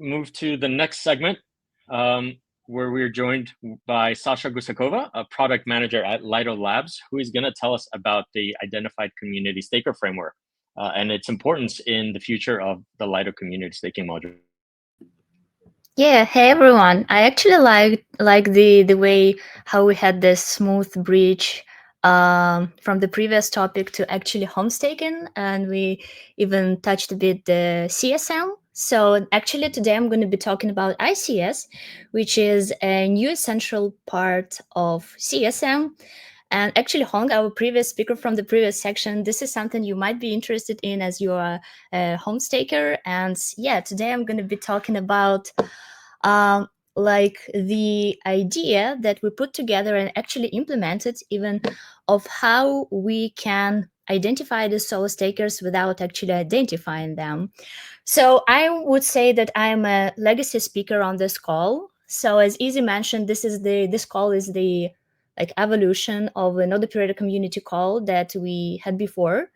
move to the next segment, where we're joined by Sasha Gusakova, a product manager at Lido Labs, who is going to tell us about the Identified Community Staker Framework and its importance in the future of the Lido community staking module. Yeah, hey everyone. I actually like the way how we had this smooth bridge from the previous topic to actually home staking, and we even touched a bit the CSM. So actually today I'm going to be talking about ICS, which is a new essential part of CSM. And actually, Hong, our previous speaker from the previous section, this is something you might be interested in as you are a home staker. And yeah, today I'm going to be talking about um, like the idea that we put together and actually implemented, even of how we can identify the solo stakers without actually identifying them. So I would say that I'm a legacy speaker on this call. So as Easy mentioned, this call is the like evolution of another periodic community call that we had before.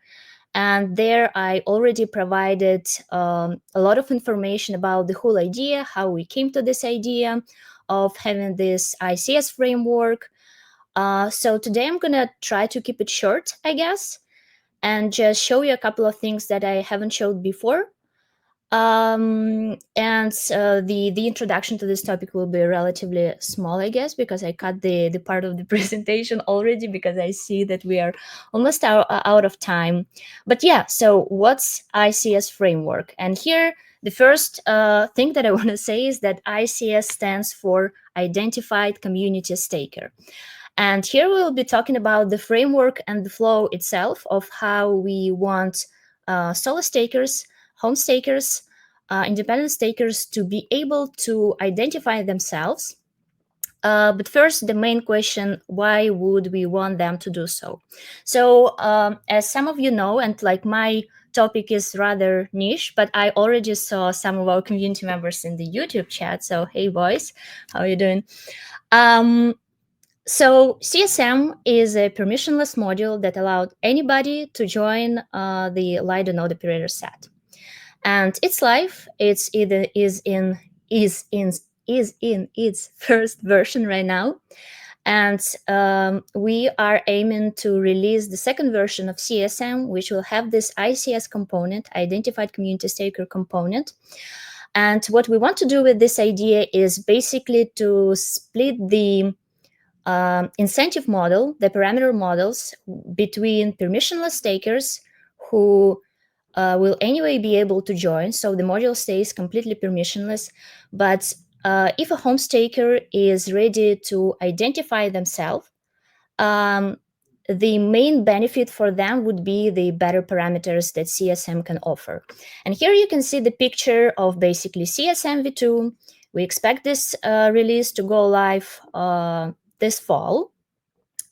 And there I already provided a lot of information about the whole idea, how we came to this idea of having this ICS framework. So today I'm gonna try to keep it short, I guess, and just show you a couple of things that I haven't showed before. And the introduction to this topic will be relatively small, I guess, because I cut the part of the presentation already because I see that we are almost out of time. But yeah, so what's ICS framework? And here, the first thing that I want to say is that ICS stands for Identified Community Staker. And here we'll be talking about the framework and the flow itself of how we want solo stakers, home stakers, independent stakers to be able to identify themselves. But first, the main question, why would we want them to do so? So as some of you know, and like my topic is rather niche, but I already saw some of our community members in the YouTube chat. So hey boys, how are you doing? So CSM is a permissionless module that allowed anybody to join the Lido node operator set. And its life, it's either is in its first version right now, and we are aiming to release the second version of CSM, which will have this ICS component, Identified Community Staker component. And what we want to do with this idea is basically to split the incentive model, the parameter models, between permissionless stakers who will anyway be able to join. So the module stays completely permissionless. But if a home staker is ready to identify themselves, the main benefit for them would be the better parameters that CSM can offer. And here you can see the picture of basically CSM v2. We expect this release to go live this fall.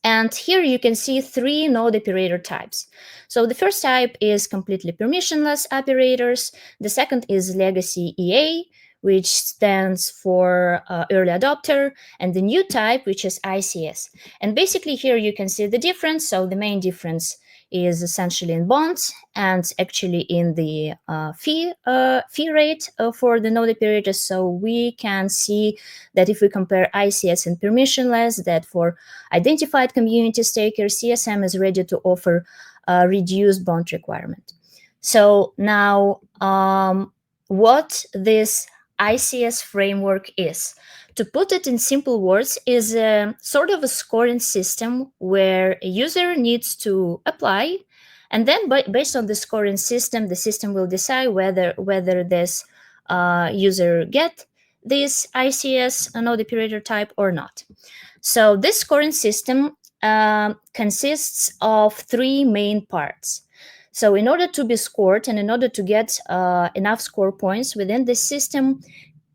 And here you can see three node operator types. So the first type is completely permissionless operators. The second is legacy EA, which stands for early adopter, and the new type, which is ICS. And basically here you can see the difference. So the main difference is essentially in bonds and actually in the fee rate for the node operators. So we can see that if we compare ICS and permissionless, that for identified community stakers, CSM is ready to offer a reduced bond requirement. So now what this ICS framework is, to put it in simple words, is a sort of a scoring system where a user needs to apply, and then based on the scoring system, the system will decide whether this user get this ICS node operator type or not. So this scoring system consists of three main parts. So in order to be scored and in order to get enough score points within this system,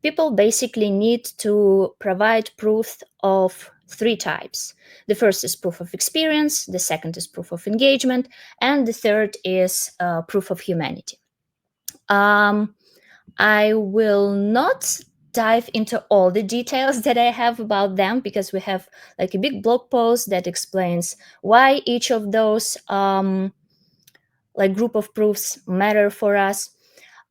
people basically need to provide proof of three types. The first is proof of experience, the second is proof of engagement, and the third is proof of humanity. I will not dive into all the details that I have about them because we have like a big blog post that explains why each of those like group of proofs matter for us.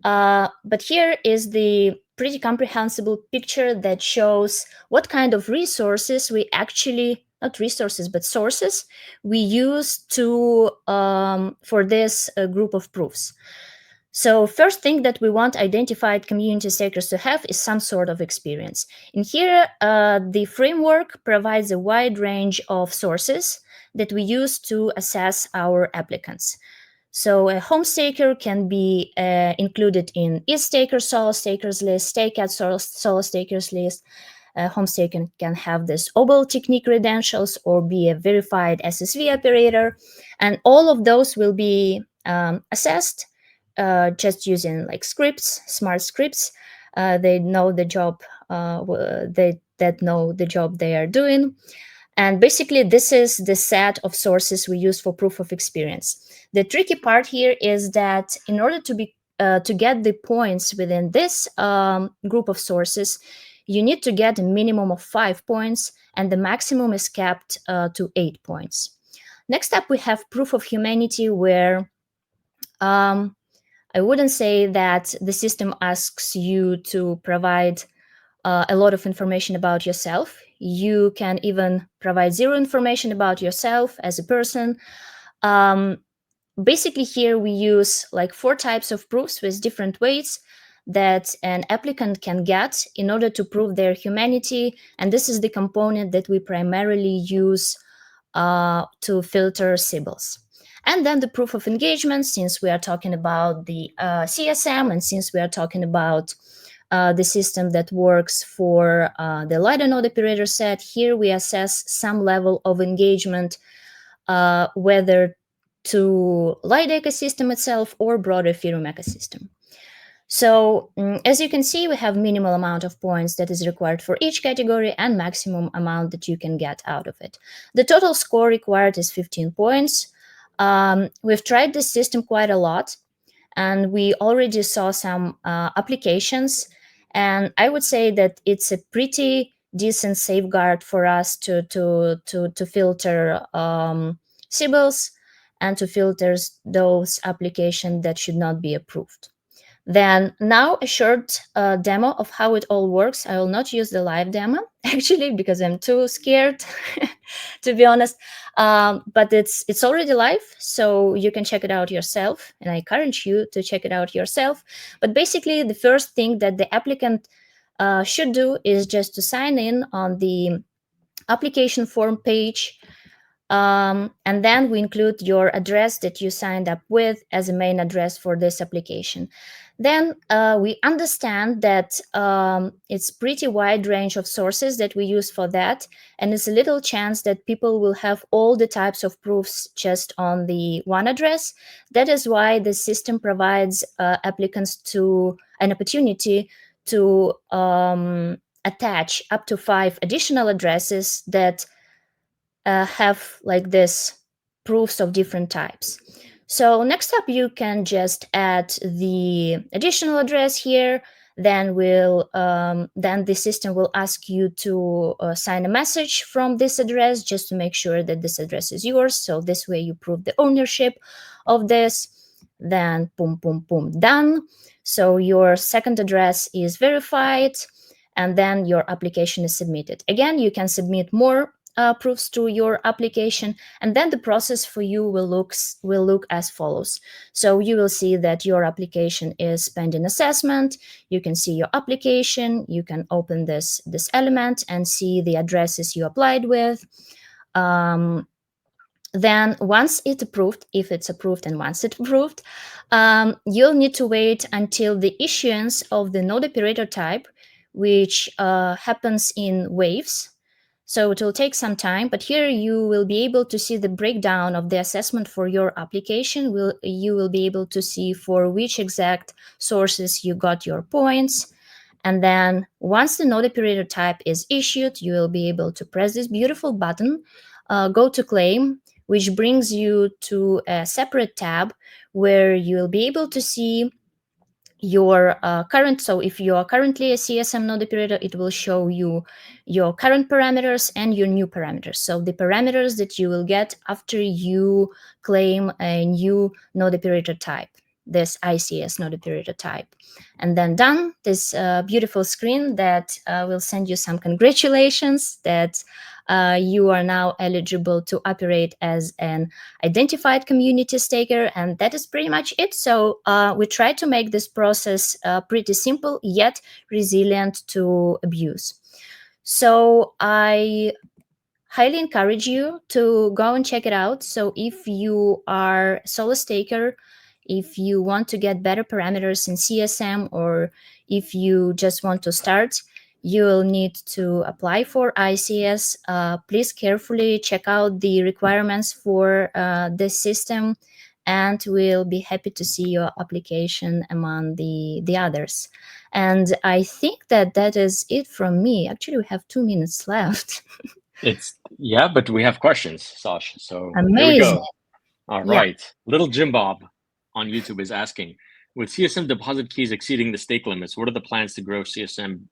But here is the pretty comprehensible picture that shows what kind of resources we actually, not resources, but sources we use to for this group of proofs. So first thing that we want identified community stakers to have is some sort of experience. In here, the framework provides a wide range of sources that we use to assess our applicants. So a home staker can be included in eStaker solo stakers list, StakeCat solo stakers list. Home staker can have this OBOL technique credentials or be a verified SSV operator. And all of those will be assessed just using like scripts, smart scripts. They know the job, that know the job they are doing. And basically, this is the set of sources we use for proof of experience. The tricky part here is that in order to get the points within this group of sources, you need to get a minimum of 5 points, and the maximum is capped to 8 points. Next up, we have proof of humanity, where I wouldn't say that the system asks you to provide a lot of information about yourself. You can even provide zero information about yourself as a person. Basically, here we use like 4 types of proofs with different weights that an applicant can get in order to prove their humanity. And this is the component that we primarily use to filter symbols. And then the proof of engagement, since we are talking about the CSM and since we are talking about the system that works for the Lido node operator set, here we assess some level of engagement, whether to Lido ecosystem itself or broader Ethereum ecosystem. So as you can see, we have minimal amount of points that is required for each category and maximum amount that you can get out of it. The total score required is 15 points. We've tried this system quite a lot, and we already saw some applications. And I would say that it's a pretty decent safeguard for us to filter symbols and to filter those applications that should not be approved. Then now a short demo of how it all works. I will not use the live demo actually because I'm too scared to be honest. But it's already live, so you can check it out yourself, and I encourage you to check it out yourself. But basically, the first thing that the applicant should do is just to sign in on the application form page. And then we include your address that you signed up with as a main address for this application. Then we understand that it's pretty wide range of sources that we use for that, and it's a little chance that people will have all the types of proofs just on the one address. That is why the system provides applicants to an opportunity to attach up to 5 additional addresses that have like this proofs of different types. So next up, you can just add the additional address here. Then then the system will ask you to sign a message from this address just to make sure that this address is yours. So this way you prove the ownership of this. Then boom, boom, boom, done. So your second address is verified, and then your application is submitted. Again, you can submit more proofs to your application, and then the process for you will look as follows. So you will see that your application is pending assessment. You can see your application. You can open this element and see the addresses you applied with. Then once it's approved, if it's approved and once it's approved, you'll need to wait until the issuance of the node operator type, which happens in waves. So it will take some time, but here you will be able to see the breakdown of the assessment for your application. You will be able to see for which exact sources you got your points. And then once the node operator type is issued, you will be able to press this beautiful button, go to claim, which brings you to a separate tab where you'll be able to see your current. So if you are currently a CSM node operator, it will show you your current parameters and your new parameters. So the parameters that you will get after you claim a new node operator type. this ICS node operator type. And then done, this beautiful screen that will send you some congratulations that you are now eligible to operate as an identified community staker, and that is pretty much it. So we try to make this process pretty simple yet resilient to abuse. So I highly encourage you to go and check it out. So if you are a solo staker, if you want to get better parameters in CSM, or if you just want to start, you will need to apply for ICS. Please carefully check out the requirements for this system, and we'll be happy to see your application among the others. And I think that that is it from me. Actually, we have 2 minutes left. Yeah, but we have questions, Sash. So Amazing. here we go. All Yeah. right. Little Jim Bob on YouTube is asking, with CSM deposit keys exceeding the stake limits, what are the plans to grow CSM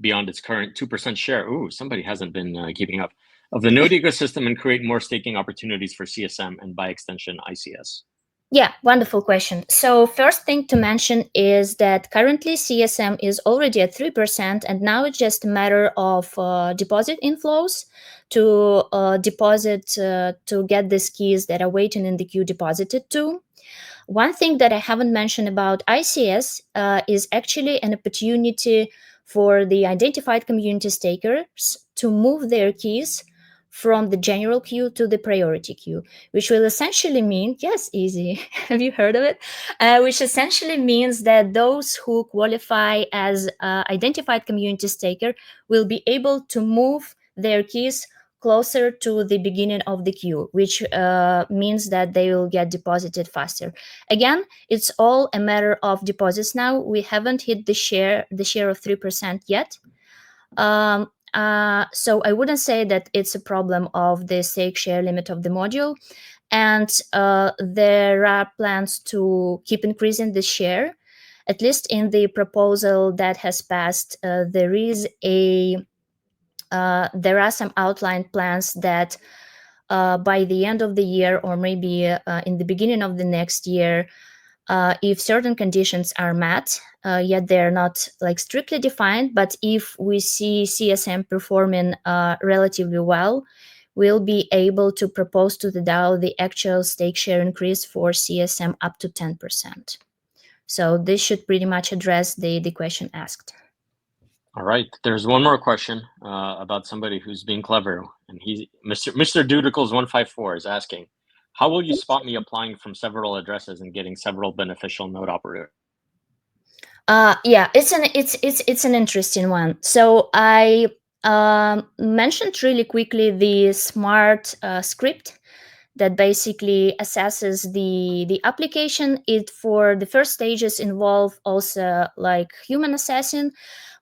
beyond its current 2% share? Ooh, somebody hasn't been keeping up of the node ecosystem and create more staking opportunities for CSM and by extension ICS? Yeah, wonderful question. So first thing to mention is that currently CSM is already at 3%, and now it's just a matter of deposit inflows to deposit to get these keys that are waiting in the queue deposited to. One thing that I haven't mentioned about ICS is actually an opportunity for the identified community stakers to move their keys from the general queue to the priority queue, which will essentially mean, yes, easy, have you heard of it? Which essentially means that those who qualify as identified community staker will be able to move their keys closer to the beginning of the queue, which means that they will get deposited faster. Again, it's all a matter of deposits now. We haven't hit the share of 3% yet. So I wouldn't say that it's a problem of the stake share limit of the module. And there are plans to keep increasing the share. At least in the proposal that has passed, there are some outlined plans that by the end of the year, or maybe in the beginning of the next year, if certain conditions are met, yet they're not like strictly defined, but if we see CSM performing relatively well, we'll be able to propose to the DAO the actual stake share increase for CSM up to 10%. So this should pretty much address the question asked. All right. There's one more question about somebody who's being clever, and Mr. Dudicles 154 is asking, how will you spot me applying from several addresses and getting several beneficial node operators? Yeah, it's an interesting one. So I mentioned really quickly the smart script that basically assesses the application. It for the first stages involve also like human assessing,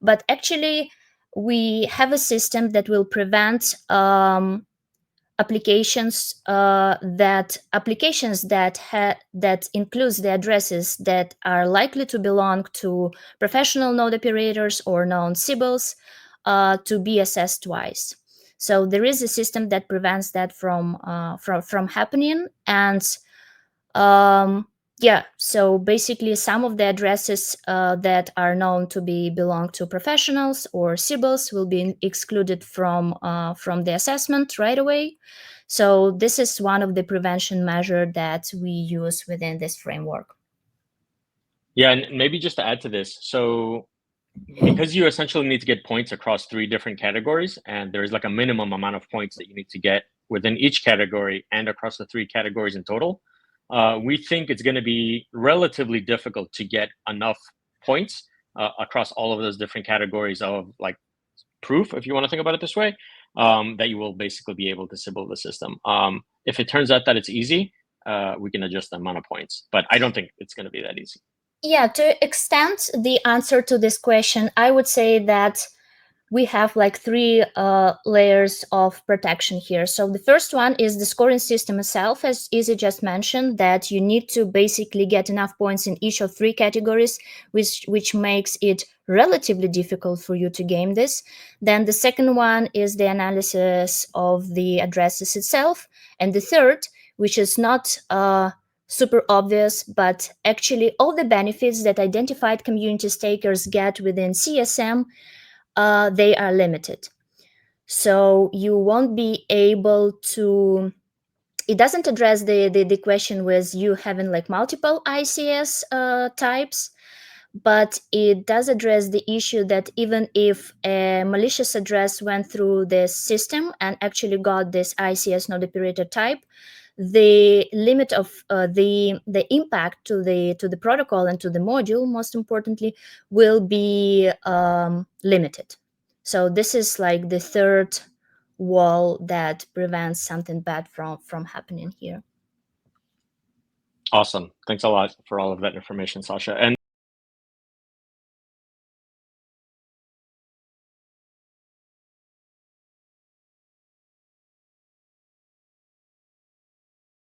but actually we have a system that will prevent applications that includes the addresses that are likely to belong to professional node operators or known symbols to be assessed twice. So there is a system that prevents that from happening. And yeah, so basically some of the addresses that are known to belong to professionals or symbols will be excluded from the assessment right away. So this is one of the prevention measures that we use within this framework. Yeah, and maybe just to add to this, so because you essentially need to get points across 3 different categories, and there's like a minimum amount of points that you need to get within each category and across the 3 categories in total, we think it's going to be relatively difficult to get enough points across all of those different categories of like proof, if you want to think about it this way, that you will basically be able to symbol the system. If it turns out that it's easy, we can adjust the amount of points, but I don't think it's going to be that easy. Yeah, to extend the answer to this question, I would say that we have like 3 layers of protection here. So the first one is the scoring system itself, as Izzy just mentioned, that you need to basically get enough points in each of 3 categories, which makes it relatively difficult for you to game this. Then the second one is the analysis of the addresses itself. And the third, which is not super obvious, but actually all the benefits that identified community stakers get within CSM, they are limited. So you won't be able to, it doesn't address the question with you having like multiple ICS types, but it does address the issue that even if a malicious address went through the system and actually got this ICS node operator type, the limit of the impact to the protocol and to the module, most importantly, will be limited. So this is like the third wall that prevents something bad from happening here. Awesome. Thanks a lot for all of that information, Sasha. And